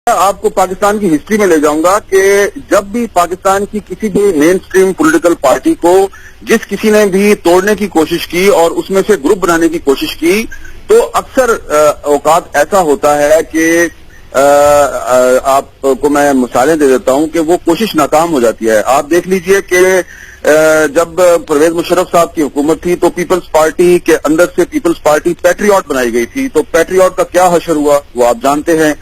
آپ کو پاکستان کی ہسٹری میں لے جاؤں گا کہ جب بھی پاکستان کی کسی بھی مین سٹریم پولیٹیکل پارٹی کو جس کسی نے بھی توڑنے کی کوشش کی اور اس میں سے گروپ بنانے کی کوشش کی تو اکثر اوقات ایسا ہوتا ہے کہ آپ کو میں مثالیں دے دیتا ہوں کہ وہ کوشش ناکام ہو جاتی ہے. آپ دیکھ لیجئے کہ جب پرویز مشرف صاحب کی حکومت تھی تو پیپلز پارٹی کے اندر سے پیپلز پارٹی پیٹریوٹ بنائی گئی تھی. تو پیٹریوٹ کا کیا حشر ہوا وہ آپ جانتے ہیں.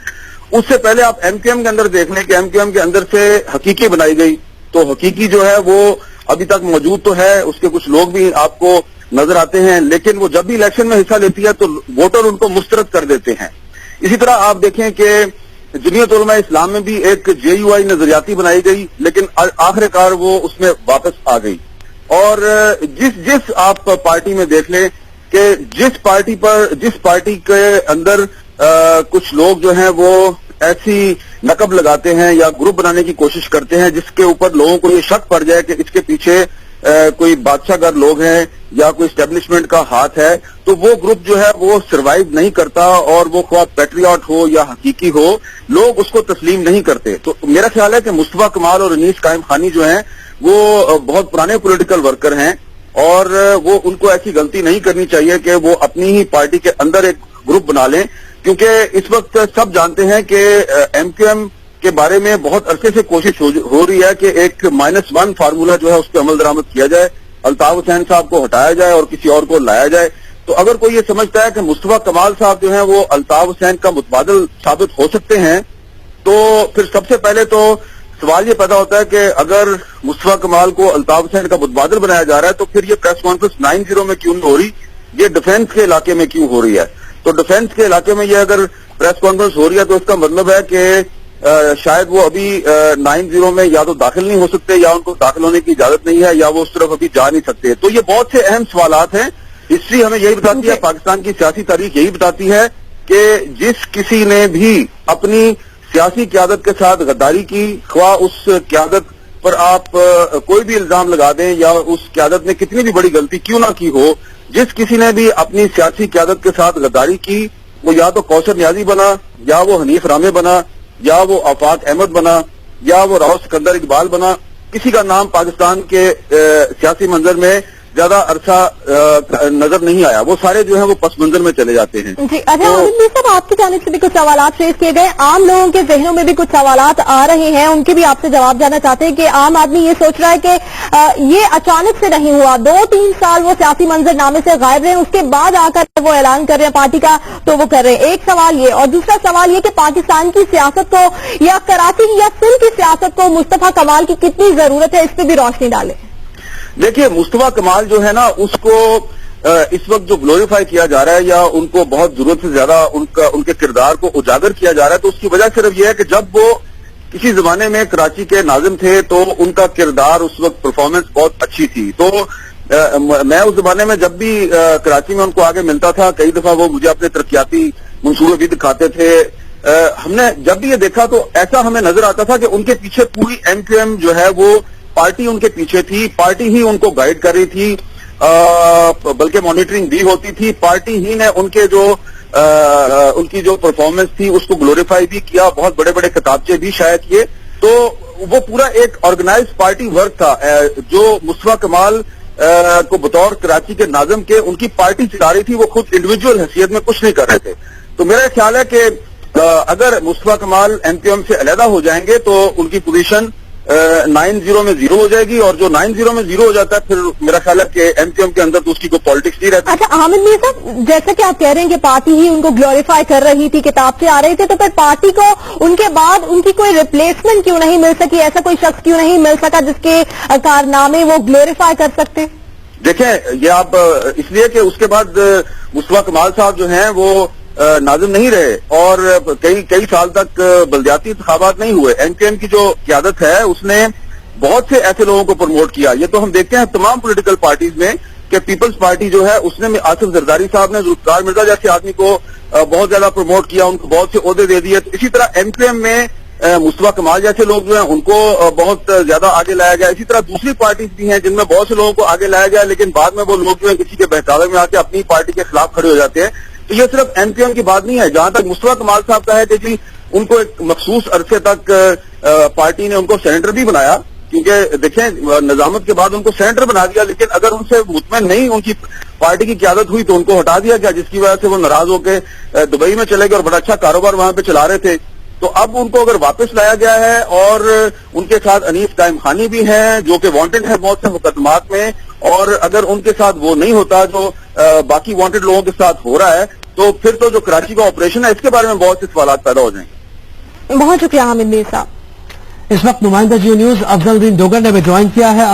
اس سے پہلے آپ ایم کیو ایم کے اندر دیکھ لیں کہ ایم کیو ایم کے اندر سے حقیقی بنائی گئی. تو حقیقی جو ہے وہ ابھی تک موجود تو ہے, اس کے کچھ لوگ بھی آپ کو نظر آتے ہیں, لیکن وہ جب بھی الیکشن میں حصہ لیتی ہے تو ووٹر ان کو مسترد کر دیتے ہیں. اسی طرح آپ دیکھیں کہ جمعیت علماء اسلام میں بھی ایک جے یو آئی نظریاتی بنائی گئی, لیکن آخر کار وہ اس میں واپس آ گئی. اور جس آپ پارٹی میں دیکھ لیں کہ جس پارٹی کے اندر کچھ لوگ جو ہیں وہ ایسی نقب لگاتے ہیں یا گروپ بنانے کی کوشش کرتے ہیں جس کے اوپر لوگوں کو یہ شک پڑ جائے کہ اس کے پیچھے کوئی بادشاہ گر لوگ ہیں یا کوئی اسٹیبلشمنٹ کا ہاتھ ہے, تو وہ گروپ جو ہے وہ سروائیو نہیں کرتا, اور وہ خواہ پیٹریوٹ ہو یا حقیقی ہو لوگ اس کو تسلیم نہیں کرتے. تو میرا خیال ہے کہ مصطفیٰ کمال اور انیس قائم خانی جو ہیں وہ بہت پرانے پولیٹیکل ورکر ہیں, اور وہ ان کو ایسی غلطی نہیں کرنی چاہیے کہ وہ اپنی ہی پارٹی کے اندر ایک گروپ بنا لیں, کیونکہ اس وقت سب جانتے ہیں کہ ایم کیو ایم کے بارے میں بہت عرصے سے کوشش ہو رہی ہے کہ ایک -1 فارمولہ جو ہے اس پہ عمل درآمد کیا جائے, الطاف حسین صاحب کو ہٹایا جائے اور کسی اور کو لایا جائے. تو اگر کوئی یہ سمجھتا ہے کہ مصطفیٰ کمال صاحب جو ہیں وہ الطاف حسین کا متبادل ثابت ہو سکتے ہیں, تو پھر سب سے پہلے تو سوال یہ پیدا ہوتا ہے کہ اگر مصطفیٰ کمال کو الطاف حسین کا متبادل بنایا جا رہا ہے تو پھر یہ پریس کانفرنس 9-0 میں کیوں نہیں ہو رہی, یہ ڈیفینس کے علاقے میں کیوں ہو رہی ہے. تو ڈیفینس کے علاقے میں یہ اگر پریس کانفرنس ہو رہی ہے تو اس کا مطلب ہے کہ شاید وہ ابھی 9-0 میں یا تو داخل نہیں ہو سکتے یا ان کو داخل ہونے کی اجازت نہیں ہے یا وہ اس طرف ابھی جا نہیں سکتے. تو یہ بہت سے اہم سوالات ہیں. ہسٹری ہمیں یہی بتاتی ہے, پاکستان کی سیاسی تاریخ یہی بتاتی ہے کہ جس کسی نے بھی اپنی سیاسی قیادت کے ساتھ غداری کی, خواہ اس قیادت پر آپ کوئی بھی الزام لگا دیں یا اس قیادت نے کتنی بھی بڑی غلطی کیوں نہ کی ہو, جس کسی نے بھی اپنی سیاسی قیادت کے ساتھ غداری کی وہ یا تو کوثر نیازی بنا یا وہ حنیف رامے بنا یا وہ آفاق احمد بنا یا وہ راؤ سکندر اقبال بنا, کسی کا نام پاکستان کے سیاسی منظر میں زیادہ عرصہ نظر نہیں آیا. وہ سارے جو ہیں وہ پس منظر میں چلے جاتے ہیں. جی اچھا عامر صاحب, آپ کی جانب سے بھی کچھ سوالات ریز کیے گئے, عام لوگوں کے ذہنوں میں بھی کچھ سوالات آ رہے ہیں, ان کے بھی آپ سے جواب جاننا چاہتے ہیں کہ عام آدمی یہ سوچ رہا ہے کہ یہ اچانک سے نہیں ہوا, 2-3 سال وہ سیاسی منظر نامے سے غائب رہے, اس کے بعد آ کر وہ اعلان کر رہے ہیں پارٹی کا, تو وہ کر رہے ہیں. ایک سوال یہ, اور دوسرا سوال یہ کہ پاکستان کی سیاست کو یا کراچی کی یا سندھ کی سیاست کو مصطفیٰ کمال کی کتنی ضرورت ہے, اس پہ بھی روشنی ڈالیں. دیکھیے مصطفیٰ کمال جو ہے نا اس کو اس وقت جو گلوریفائی کیا جا رہا ہے یا ان کو بہت ضرورت سے زیادہ ان کے کردار کو اجاگر کیا جا رہا ہے, تو اس کی وجہ صرف یہ ہے کہ جب وہ کسی زمانے میں کراچی کے ناظم تھے تو ان کا کردار اس وقت پرفارمنس بہت اچھی تھی. تو میں اس زمانے میں جب بھی کراچی میں ان کو آگے ملتا تھا, کئی دفعہ وہ مجھے اپنے ترقیاتی منصوبے بھی دکھاتے تھے. ہم نے جب بھی یہ دیکھا تو ایسا ہمیں نظر آتا تھا کہ ان کے پیچھے پوری ایم کیو ایم جو ہے وہ پارٹی ان کے پیچھے تھی, پارٹی ہی ان کو گائیڈ کر رہی تھی, بلکہ مانیٹرنگ بھی ہوتی تھی, پارٹی ہی نے ان کی جو پرفارمنس تھی اس کو گلوریفائی بھی کیا, بہت بڑے بڑے خطابچے بھی شائع کیے. تو وہ پورا ایک آرگنائز پارٹی ورک تھا. جو مصطفیٰ کمال کو بطور کراچی کے ناظم کے ان کی پارٹی چلا رہی تھی, وہ خود انڈیویجول حیثیت میں کچھ نہیں کر رہے تھے. تو میرا خیال ہے کہ اگر مصطفیٰ کمال ایم کیو ایم سے علیحدہ ہو جائیں گے تو ان کی پوزیشن 9-0 میں 0 ہو جائے گی, اور جو 9-0 میں 0 ہو جاتا ہے پھر میرا خیال ہے کہ ایم کیو ایم کے اندر تو اس کی کوئی پالیٹکس نہیں رہتی. اچھا عامر میر صاحب, جیسا کہ آپ کہہ رہے ہیں کہ پارٹی ہی ان کو گلوریفائی کر رہی تھی, کتاب سے آ رہے تھے, تو پھر پارٹی کو ان کے بعد ان کی کوئی ریپلیسمنٹ کیوں نہیں مل سکی, ایسا کوئی شخص کیوں نہیں مل سکا جس کے کارنامے وہ گلوریفائی کر سکتے؟ دیکھیں یہ آپ اس لیے کہ اس کے بعد مصطفیٰ کمال صاحب جو ہیں وہ ناظم نہیں رہے اور کئی سال تک بلدیاتی انتخابات نہیں ہوئے. ایم کیو ایم کی جو قیادت ہے اس نے بہت سے ایسے لوگوں کو پروموٹ کیا. یہ تو ہم دیکھتے ہیں تمام پولیٹیکل پارٹیز میں کہ پیپلز پارٹی جو ہے اس نے آصف زرداری صاحب نے ذوالفقار مرزا جیسے آدمی کو بہت زیادہ پروموٹ کیا, ان کو بہت سے عہدے دے دیے. تو اسی طرح ایم کیو ایم میں مصطفیٰ کمال جیسے لوگ جو ہیں ان کو بہت زیادہ آگے لایا گیا. اسی طرح دوسری پارٹیز بھی ہیں جن میں بہت سے لوگوں کو آگے لایا گیا, لیکن بعد میں وہ لوگ جو ہیں کسی کے بہتاوے میں آ کے اپنی پارٹی کے خلاف کھڑے ہو جاتے ہیں. تو یہ صرف ایم کیو ایم کی بات نہیں ہے. جہاں تک مصطفیٰ کمال صاحب کا ہے کہ جی ان کو ایک مخصوص عرصے تک پارٹی نے ان کو سینیٹر بھی بنایا، کیونکہ دیکھیں نظامت کے بعد ان کو سینیٹر بنا دیا، لیکن اگر ان سے مطمئن نہیں ان کی پارٹی کی قیادت ہوئی تو ان کو ہٹا دیا گیا، جس کی وجہ سے وہ ناراض ہو کے دبئی میں چلے گئے اور بڑا اچھا کاروبار وہاں پہ چلا رہے تھے۔ تو اب ان کو اگر واپس لایا گیا ہے اور ان کے ساتھ انیس قائم خانی بھی ہیں جو کہ وانٹڈ ہے بہت سے مقدمات میں، اور اگر ان کے ساتھ وہ نہیں ہوتا جو باقی وانٹڈ لوگوں کے ساتھ ہو رہا ہے تو پھر تو جو کراچی کا آپریشن ہے اس کے بارے میں بہت سے سوالات پیدا ہو جائیں گے۔ بہت شکریہ حامد میر صاحب۔ اس وقت نمائندہ جیو نیوز افضل الدین ڈوگر نے بھی جوائن کیا ہے۔